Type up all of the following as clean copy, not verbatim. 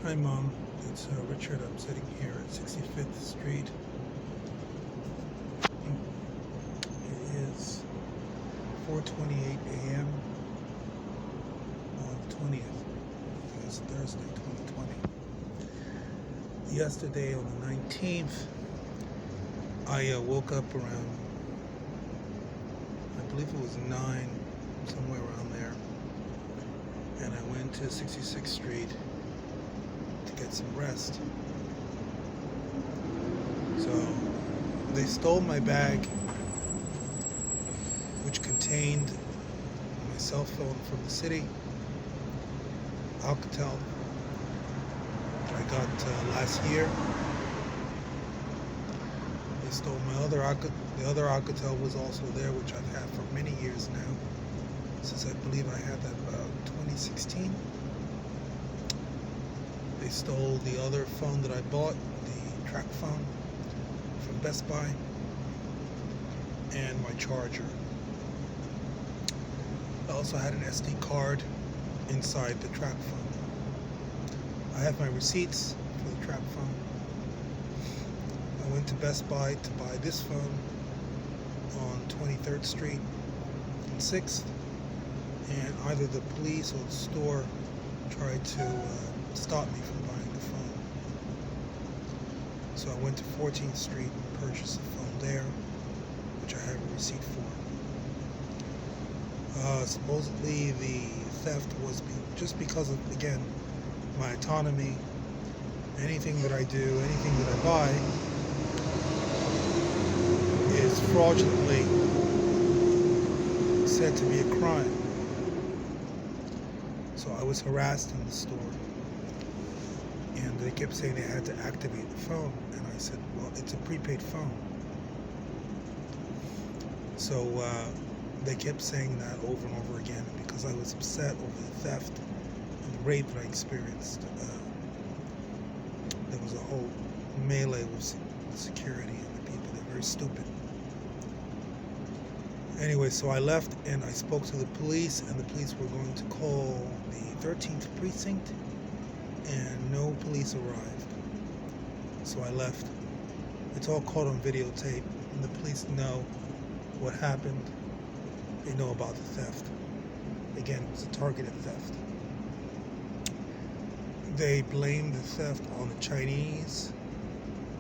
Hi Mom, it's Richard. I'm sitting here at 65th Street. It is 4:28 a.m. on the 20th. It's Thursday, 2020. Yesterday on the 19th, I woke up around, I believe it was 9, somewhere around there, and I went to 66th Street to get some rest. So they stole my bag, which contained my cell phone from the city, Alcatel, that I got last year. They stole my other the other Alcatel was also there, which I've had for many years now, since I believe I had that about 2016. They stole the other phone that I bought, the track phone from Best Buy, and my charger. I also had an SD card inside the track phone. I have my receipts for the track phone. I went to Best Buy to buy this phone on 23rd Street and 6th, and either the police or the store tried to stop me from buying the phone. So I went to 14th Street and purchased the phone there, which I have a receipt for. Supposedly the theft was just because of, again, my autonomy. Anything that I do, anything that I buy is fraudulently said to be a crime. So I was harassed in the store, and they kept saying they had to activate the phone, and I said, well, it's a prepaid phone. So they kept saying that over and over again, and because I was upset over the theft and the rape that I experienced, there was a whole melee with security and the people. They're very stupid. Anyway, so I left and I spoke to the police, and the police were going to call the 13th precinct, and no police arrived. So I left. It's all caught on videotape, and the police know what happened. They know about the theft. Again, it was a targeted theft. They blamed the theft on the Chinese.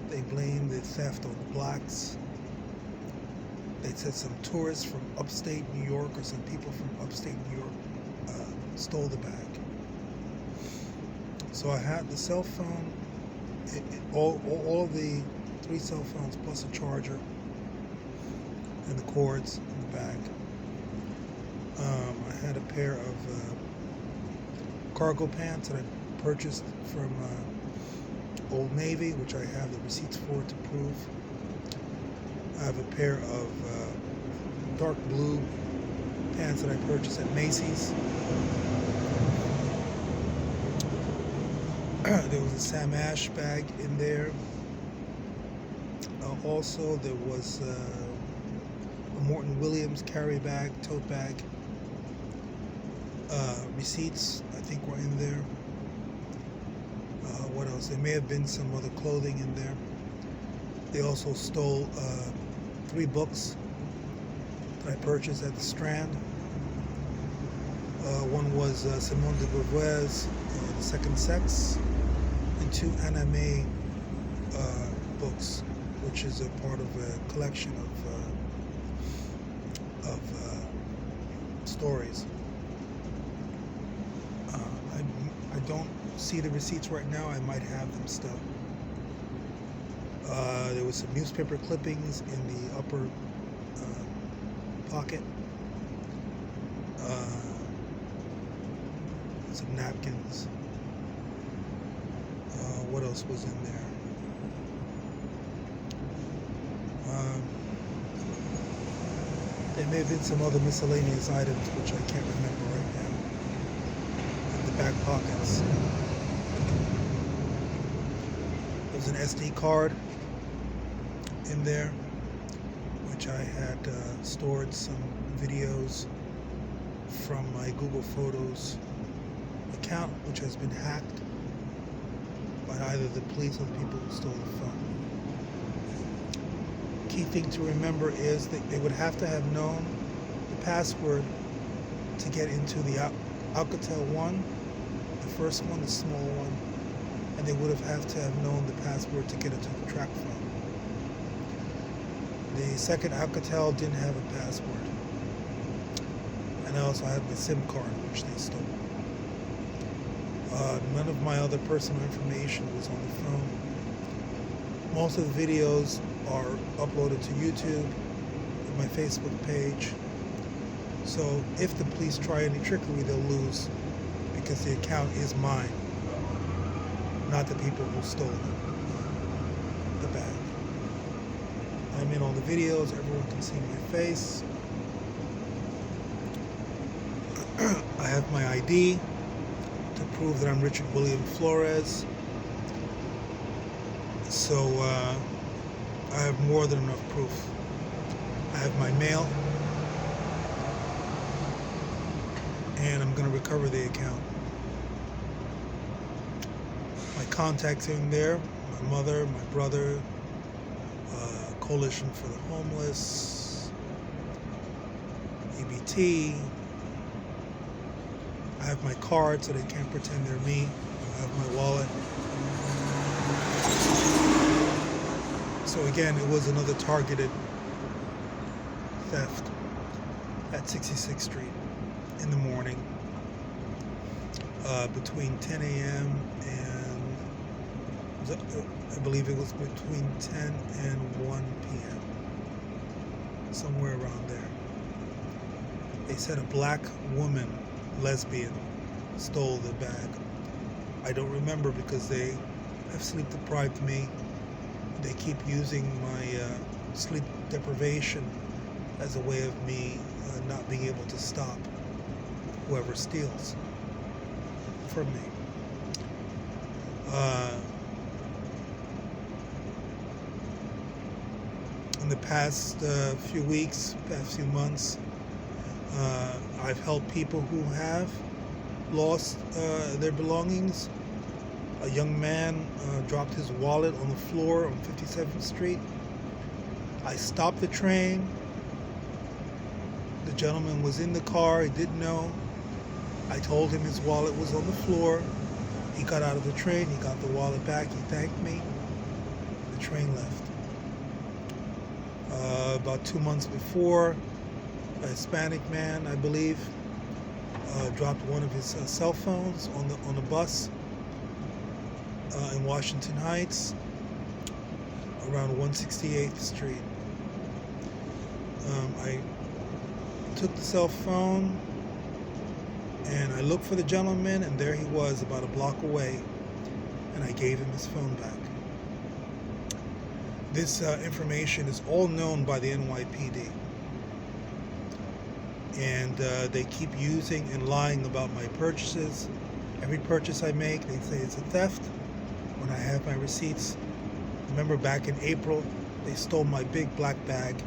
They blamed the theft on the blacks. They said some tourists from upstate New York, or some people from upstate New York, stole the bag. So I had the cell phone, all of the 3 cell phones plus a charger and the cords in the bag. I had a pair of cargo pants that I purchased from Old Navy, which I have the receipts for to prove. I have a pair of dark blue pants that I purchased at Macy's. There was a Sam Ash bag in there. Also, there was a Morton Williams carry bag, tote bag. Receipts, I think, were in there. What else? There may have been some other clothing in there. They also stole 3 books that I purchased at the Strand. One was Simone de Beauvoir's The Second Sex, and 2 anime books, which is a part of a collection of stories. I don't see the receipts right now. I might have them still. There was some newspaper clippings in the upper pocket. Some napkins. What else was in there? There may have been some other miscellaneous items which I can't remember right now in the back pockets. There was an SD card in there, which I had stored some videos from my Google Photos account, which has been hacked. by either the police or the people who stole the phone. Key thing to remember is that they would have to have known the password to get into the Alcatel one, the first one, the small one, and they would have to have known the password to get into the track phone. The second Alcatel didn't have a password, and I also had the SIM card, which they stole. None of my other personal information was on the phone. Most of the videos are uploaded to YouTube and my Facebook page. So if the police try any trickery, they'll lose, because the account is mine, not the people who stole the bag. I'm in all the videos, everyone can see my face. I have my ID to prove that I'm Richard William Flores. So I have more than enough proof. I have my mail, and I'm going to recover the account. My contacts in there: my mother, my brother, Coalition for the Homeless, EBT. I have my card so they can't pretend they're me. I have my wallet. So again, it was another targeted theft at 66th Street in the morning, between 10 a.m. and I believe it was between 10 and 1 p.m. somewhere around there. They said a black woman, lesbian, stole the bag. I don't remember because they have sleep deprived me. They keep using my sleep deprivation as a way of me not being able to stop whoever steals from me. In the past few weeks, past few months, I've helped people who have lost their belongings. A young man dropped his wallet on the floor on 57th Street. I stopped the train. The gentleman was in the car. He didn't know. I told him his wallet was on the floor. He got out of the train. He got the wallet back. He thanked me. The train left. About 2 months before, a Hispanic man, I believe, dropped one of his cell phones on the bus in Washington Heights, around 168th Street. I took the cell phone and I looked for the gentleman, and there he was about a block away, and I gave him his phone back. This information is all known by the NYPD, and they keep using and lying about my purchases. Every purchase I make, they say it's a theft when I have my receipts. Remember back in April, they stole my big black bag,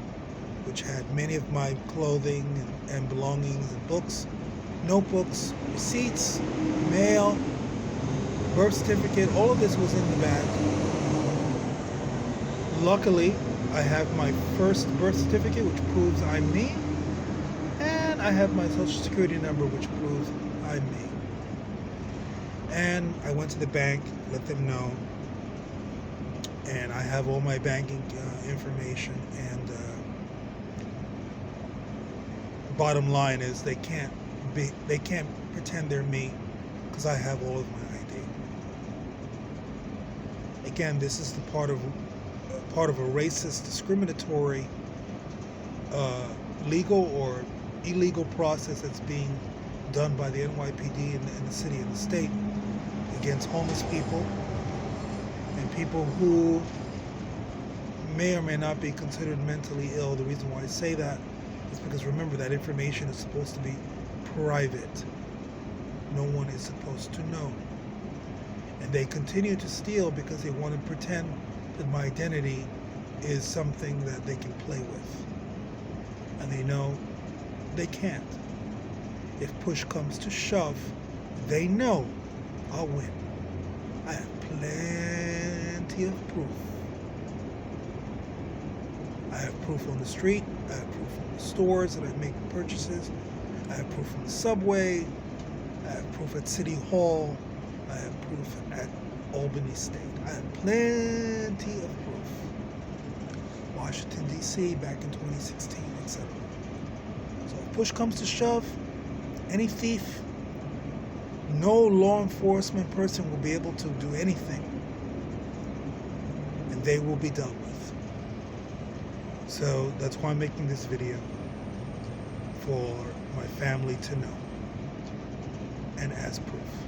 which had many of my clothing and belongings and books, notebooks, receipts, mail, birth certificate. All of this was in the bag. Luckily, I have my first birth certificate, which proves I'm me, and I have my social security number, which proves I'm me. And I went to the bank, let them know, and I have all my banking information. And bottom line is, they can't pretend they're me, because I have all of my ID. Again, this is the part of a racist, discriminatory, legal or illegal process that's being done by the NYPD in the city and the state against homeless people and people who may or may not be considered mentally ill. The reason why I say that is because, remember, that information is supposed to be private. No one is supposed to know. And they continue to steal because they want to pretend that my identity is something that they can play with. And they know they can't. If push comes to shove, they know I'll win. I have plenty of proof. I have proof on the street. I have proof on the stores that I make purchases. I have proof from the subway. I have proof at City Hall. I have proof at Albany State. I have plenty of proof. Washington, D.C., back in 2016, etc. So if push comes to shove, any thief, no law enforcement person will be able to do anything. And they will be done with. So that's why I'm making this video, for my family to know, and as proof.